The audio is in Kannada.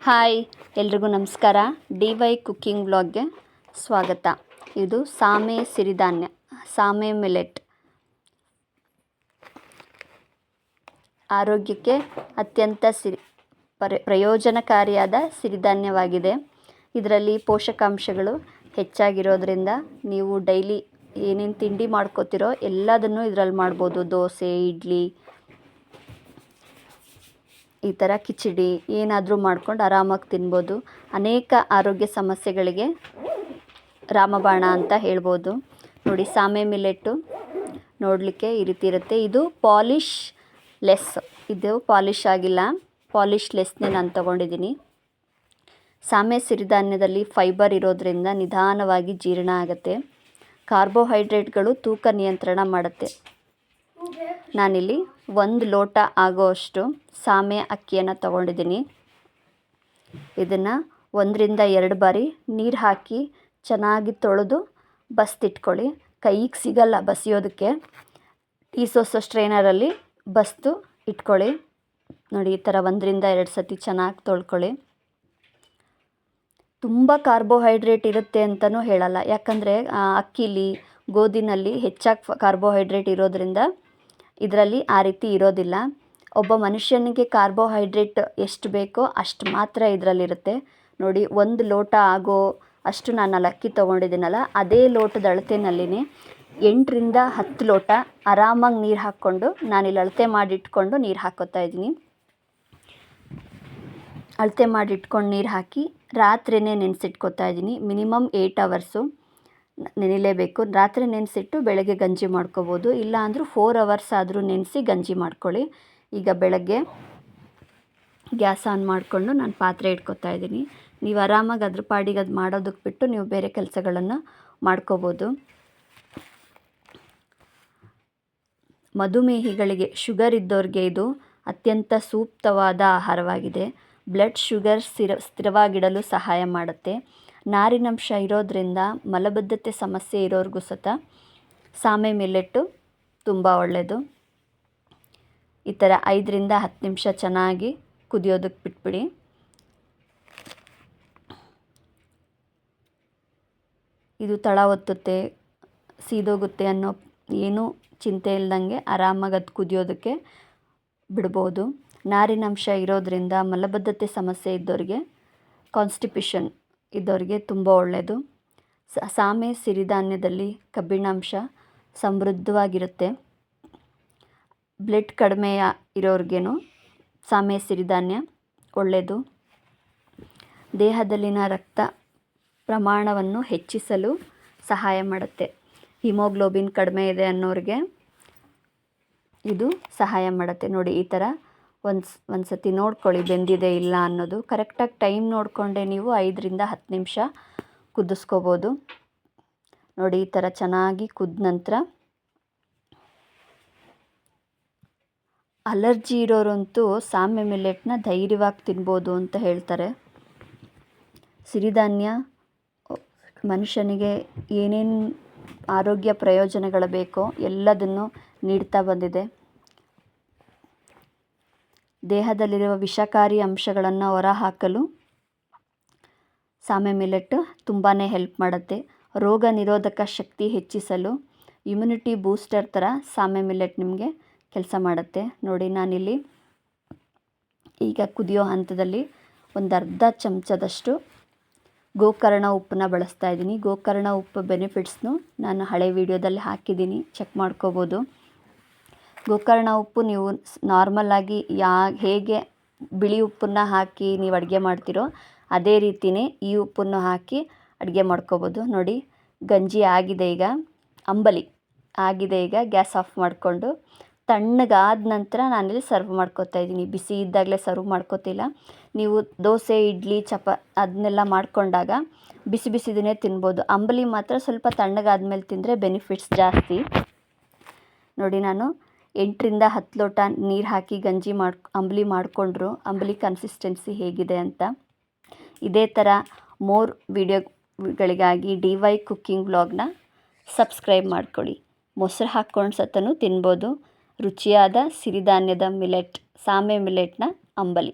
ಹಾಯ್ ಎಲ್ರಿಗೂ ನಮಸ್ಕಾರ. DY ಕುಕ್ಕಿಂಗ್ ಬ್ಲಾಗ್ಗೆ ಸ್ವಾಗತ. ಇದು ಸಾಮೆ ಸಿರಿಧಾನ್ಯ, ಸಾಮೆ ಮಿಲೆಟ್. ಆರೋಗ್ಯಕ್ಕೆ ಅತ್ಯಂತ ಪ್ರಯೋಜನಕಾರಿಯಾದ ಸಿರಿಧಾನ್ಯವಾಗಿದೆ. ಇದರಲ್ಲಿ ಪೋಷಕಾಂಶಗಳು ಹೆಚ್ಚಾಗಿರೋದ್ರಿಂದ ನೀವು ಡೈಲಿ ಏನೇನು ತಿಂಡಿ ಮಾಡ್ಕೋತಿರೋ ಎಲ್ಲದನ್ನು ಇದರಲ್ಲಿ ಮಾಡ್ಬೋದು. ದೋಸೆ, ಇಡ್ಲಿ, ಈ ಥರ ಕಿಚಡಿ ಏನಾದರೂ ಮಾಡ್ಕೊಂಡು ಆರಾಮಾಗಿ ತಿನ್ಬೋದು. ಅನೇಕ ಆರೋಗ್ಯ ಸಮಸ್ಯೆಗಳಿಗೆ ರಾಮಬಾಣ ಅಂತ ಹೇಳ್ಬೋದು. ನೋಡಿ, ಸಾಮೆ ಮಿಲೆಟ್ಟು ನೋಡಲಿಕ್ಕೆ ಈ ರೀತಿ ಇರುತ್ತೆ. ಇದು ಪಾಲಿಶ್ ಲೆಸ್, ಇದು ಪಾಲಿಶ್ ಆಗಿಲ್ಲ, ಪಾಲಿಶ್ ಲೆಸ್ನೇ ನಾನು ತೊಗೊಂಡಿದ್ದೀನಿ. ಸಾಮೆ ಸಿರಿಧಾನ್ಯದಲ್ಲಿ ಫೈಬರ್ ಇರೋದ್ರಿಂದ ನಿಧಾನವಾಗಿ ಜೀರ್ಣ ಆಗುತ್ತೆ. ಕಾರ್ಬೋಹೈಡ್ರೇಟ್ಗಳು ತೂಕ ನಿಯಂತ್ರಣ ಮಾಡುತ್ತೆ. ನಾನಿಲ್ಲಿ 1 ಲೋಟ ಆಗೋಷ್ಟು ಸಾಮೆ ಅಕ್ಕಿಯನ್ನು ತೊಗೊಂಡಿದ್ದೀನಿ. ಇದನ್ನು 1ರಿಂದ 2 ಬಾರಿ ನೀರು ಹಾಕಿ ಚೆನ್ನಾಗಿ ತೊಳೆದು ಬಸ್ತಿಟ್ಕೊಳ್ಳಿ. ಕೈಗೆ ಸಿಗಲ್ಲ ಬಸಿಯೋದಕ್ಕೆ, ಟೀ ಸೋಸೋ ಸ್ಟ್ರೈನರಲ್ಲಿ ಬಸ್ದು ಇಟ್ಕೊಳ್ಳಿ. ನೋಡಿ, ಈ ಥರ 1ರಿಂದ 2 ಸತಿ ಚೆನ್ನಾಗಿ ತೊಳ್ಕೊಳ್ಳಿ. ತುಂಬ ಕಾರ್ಬೋಹೈಡ್ರೇಟ್ ಇರುತ್ತೆ ಅಂತಲೂ ಹೇಳಲ್ಲ, ಯಾಕಂದರೆ ಅಕ್ಕಿಲಿ, ಗೋಧಿನಲ್ಲಿ ಹೆಚ್ಚಾಗಿ ಕಾರ್ಬೋಹೈಡ್ರೇಟ್ ಇರೋದ್ರಿಂದ ಇದರಲ್ಲಿ ಆ ರೀತಿ ಇರೋದಿಲ್ಲ. ಒಬ್ಬ ಮನುಷ್ಯನಿಗೆ ಕಾರ್ಬೋಹೈಡ್ರೇಟ್ ಎಷ್ಟು ಬೇಕೋ ಅಷ್ಟು ಮಾತ್ರ ಇದರಲ್ಲಿರುತ್ತೆ. ನೋಡಿ, 1 ಲೋಟ ಆಗೋ ಅಷ್ಟು ನಾನು ಅಕ್ಕಿ ತೊಗೊಂಡಿದ್ದೀನಲ್ಲ, ಅದೇ ಲೋಟದ ಅಳತೆನಲ್ಲಿನೇ 8ರಿಂದ 10 ಲೋಟ ಆರಾಮಾಗಿ ನೀರು ಹಾಕ್ಕೊಂಡು ನಾನಿಲ್ಲಿ ಅಳತೆ ಮಾಡಿಟ್ಕೊಂಡು ನೀರು ಹಾಕ್ಕೋತಾ ಇದ್ದೀನಿ. ಅಳತೆ ಮಾಡಿಟ್ಕೊಂಡು ನೀರು ಹಾಕಿ ರಾತ್ರಿಯೇ ನೆನೆಸಿಟ್ಕೋತಾ ಇದ್ದೀನಿ. ಮಿನಿಮಮ್ 8 ಅವರ್ಸು ನೆನೆಯಲೇಬೇಕು. ರಾತ್ರಿ ನೆನೆಸಿಟ್ಟು ಬೆಳಗ್ಗೆ ಗಂಜಿ ಮಾಡ್ಕೋಬೋದು. ಇಲ್ಲ ಅಂದರೂ 4 ಅವರ್ಸ್ ಆದರೂ ನೆನೆಸಿ ಗಂಜಿ ಮಾಡ್ಕೊಳ್ಳಿ. ಈಗ ಬೆಳಗ್ಗೆ ಗ್ಯಾಸ್ ಆನ್ ಮಾಡಿಕೊಂಡು ನಾನು ಪಾತ್ರೆ ಇಟ್ಕೋತಾ ಇದ್ದೀನಿ. ನೀವು ಆರಾಮಾಗಿ ಅದ್ರ ಪಾಡಿಗೆ ಅದು ಮಾಡೋದಕ್ಕೆ ಬಿಟ್ಟು ನೀವು ಬೇರೆ ಕೆಲಸಗಳನ್ನು ಮಾಡ್ಕೋಬೋದು. ಮಧುಮೇಹಿಗಳಿಗೆ, ಶುಗರ್ ಇದ್ದವ್ರಿಗೆ ಇದು ಅತ್ಯಂತ ಸೂಕ್ತವಾದ ಆಹಾರವಾಗಿದೆ. ಬ್ಲಡ್ ಶುಗರ್ ಸ್ಥಿರವಾಗಿಡಲು ಸಹಾಯ ಮಾಡುತ್ತೆ. ನಾರಿನಂಶ ಇರೋದ್ರಿಂದ ಮಲಬದ್ಧತೆ ಸಮಸ್ಯೆ ಇರೋರಿಗೂ ಸತ ಸಾಮೆ ಮಿಲೆಟ್ಟು ತುಂಬ ಒಳ್ಳೆಯದು. ಈ ಥರ 5ರಿಂದ 10 ನಿಮಿಷ ಚೆನ್ನಾಗಿ ಕುದಿಯೋದಕ್ಕೆ ಬಿಟ್ಬಿಡಿ. ಇದು ತಳ ಒತ್ತುತ್ತೆ, ಸೀದೋಗುತ್ತೆ ಅನ್ನೋ ಏನೂ ಚಿಂತೆ ಇಲ್ದಂಗೆ ಆರಾಮಾಗಿ ಅದು ಕುದಿಯೋದಕ್ಕೆ ಬಿಡ್ಬೋದು. ನಾರಿನಂಶ ಇರೋದ್ರಿಂದ ಮಲಬದ್ಧತೆ ಸಮಸ್ಯೆ ಇದ್ದವ್ರಿಗೆ, ಕಾನ್ಸ್ಟಿಪೇಷನ್ ಇದ್ದವ್ರಿಗೆ ತುಂಬ ಒಳ್ಳೆಯದು. ಸಾಮೆ ಸಿರಿಧಾನ್ಯದಲ್ಲಿ ಕಬ್ಬಿಣಾಂಶ ಸಮೃದ್ಧವಾಗಿರುತ್ತೆ. ಬ್ಲಡ್ ಕಡಿಮೆ ಇರೋರಿಗೇನು ಸಾಮೆ ಸಿರಿಧಾನ್ಯ ಒಳ್ಳೆಯದು. ದೇಹದಲ್ಲಿನ ರಕ್ತ ಪ್ರಮಾಣವನ್ನು ಹೆಚ್ಚಿಸಲು ಸಹಾಯ ಮಾಡುತ್ತೆ. ಹಿಮೋಗ್ಲೋಬಿನ್ ಕಡಿಮೆ ಇದೆ ಅನ್ನೋರಿಗೆ ಇದು ಸಹಾಯ ಮಾಡುತ್ತೆ. ನೋಡಿ, ಈ ಥರ ಒಂದು ಸತಿ ನೋಡ್ಕೊಳ್ಳಿ ಬೆಂದಿದೆ ಇಲ್ಲ ಅನ್ನೋದು. ಕರೆಕ್ಟಾಗಿ ಟೈಮ್ ನೋಡಿಕೊಂಡೆ ನೀವು 5ರಿಂದ 10 ನಿಮಿಷ ಕುದಿಸ್ಕೋಬೋದು. ನೋಡಿ, ಈ ಥರ ಚೆನ್ನಾಗಿ ಕುದ್ದ ನಂತರ ಅಲರ್ಜಿ ಇರೋರಂತೂ ಸಾಮೆ ಮಿಲೆಟ್ನ ಧೈರ್ಯವಾಗಿ ತಿನ್ಬೋದು ಅಂತ ಹೇಳ್ತಾರೆ. ಸಿರಿಧಾನ್ಯ ಮನುಷ್ಯನಿಗೆ ಏನೇನು ಆರೋಗ್ಯ ಪ್ರಯೋಜನಗಳು ಬೇಕೋ ಎಲ್ಲದನ್ನು ನೀಡ್ತಾ ಬಂದಿದೆ. ದೇಹದಲ್ಲಿರುವ ವಿಷಕಾರಿ ಅಂಶಗಳನ್ನು ಹೊರಹಾಕಲು ಸಾಮೆ ಮಿಲೆಟ್ ತುಂಬಾ ಹೆಲ್ಪ್ ಮಾಡುತ್ತೆ. ರೋಗ ನಿರೋಧಕ ಶಕ್ತಿ ಹೆಚ್ಚಿಸಲು ಇಮ್ಯುನಿಟಿ ಬೂಸ್ಟರ್ ಥರ ಸಾಮೆ ಮಿಲೆಟ್ ನಿಮಗೆ ಕೆಲಸ ಮಾಡುತ್ತೆ. ನೋಡಿ, ನಾನಿಲ್ಲಿ ಈಗ ಕುದಿಯೋ ಹಂತದಲ್ಲಿ ಒಂದು ಅರ್ಧ ಚಮಚದಷ್ಟು ಗೋಕರ್ಣ ಉಪ್ಪನ್ನ ಬಳಸ್ತಾ ಇದ್ದೀನಿ. ಗೋಕರ್ಣ ಉಪ್ಪು ಬೆನಿಫಿಟ್ಸ್ನು ನಾನು ಹಳೆ ವಿಡಿಯೋದಲ್ಲಿ ಹಾಕಿದ್ದೀನಿ, ಚೆಕ್ ಮಾಡ್ಕೋಬೋದು. ಗೋಕರ್ಣ ಉಪ್ಪು ನೀವು ನಾರ್ಮಲಾಗಿ ಹೇಗೆ ಬಿಳಿ ಉಪ್ಪನ್ನು ಹಾಕಿ ನೀವು ಅಡುಗೆ ಮಾಡ್ತೀರೋ ಅದೇ ರೀತಿಯೇ ಈ ಉಪ್ಪನ್ನು ಹಾಕಿ ಅಡುಗೆ ಮಾಡ್ಕೋಬೋದು. ನೋಡಿ, ಗಂಜಿ ಆಗಿದೆ, ಈಗ ಅಂಬಲಿ ಆಗಿದೆ. ಈಗ ಗ್ಯಾಸ್ ಆಫ್ ಮಾಡಿಕೊಂಡು ತಣ್ಣಗಾದ ನಂತರ ನಾನಿಲ್ಲಿ ಸರ್ವ್ ಮಾಡ್ಕೋತಾ ಇದ್ದೀನಿ. ಬಿಸಿ ಇದ್ದಾಗಲೇ ಸರ್ವ್ ಮಾಡ್ಕೋತಿಲ್ಲ. ನೀವು ದೋಸೆ, ಇಡ್ಲಿ, ಅದನ್ನೆಲ್ಲ ಮಾಡ್ಕೊಂಡಾಗ ಬಿಸಿ ಬಿಸಿದನ್ನೇ ತಿನ್ಬೋದು. ಅಂಬಲಿ ಮಾತ್ರ ಸ್ವಲ್ಪ ತಣ್ಣಗಾದ್ಮೇಲೆ ತಿಂದರೆ ಬೆನಿಫಿಟ್ಸ್ ಜಾಸ್ತಿ. ನೋಡಿ, ನಾನು 8ರಿಂದ 10 ಲೋಟ ನೀರು ಹಾಕಿ ಗಂಜಿ ಅಂಬಲಿ ಮಾಡಿಕೊಂಡ್ರು. ಅಂಬಲಿ ಕನ್ಸಿಸ್ಟೆನ್ಸಿ ಹೇಗಿದೆ ಅಂತ. ಇದೇ ಥರ ಮೋರ್ ವಿಡಿಯೋಗಳಿಗಾಗಿ DY ಕುಕ್ಕಿಂಗ್ ಬ್ಲಾಗ್ನ ಸಬ್ಸ್ಕ್ರೈಬ್ ಮಾಡ್ಕೊಳ್ಳಿ. ಮೊಸರು ಹಾಕ್ಕೊಂಡು ಸತನೂ ತಿನ್ಬೋದು. ರುಚಿಯಾದ ಸಿರಿಧಾನ್ಯದ ಮಿಲೆಟ್, ಸಾಮೆ ಮಿಲೆಟ್ನ ಅಂಬಲಿ.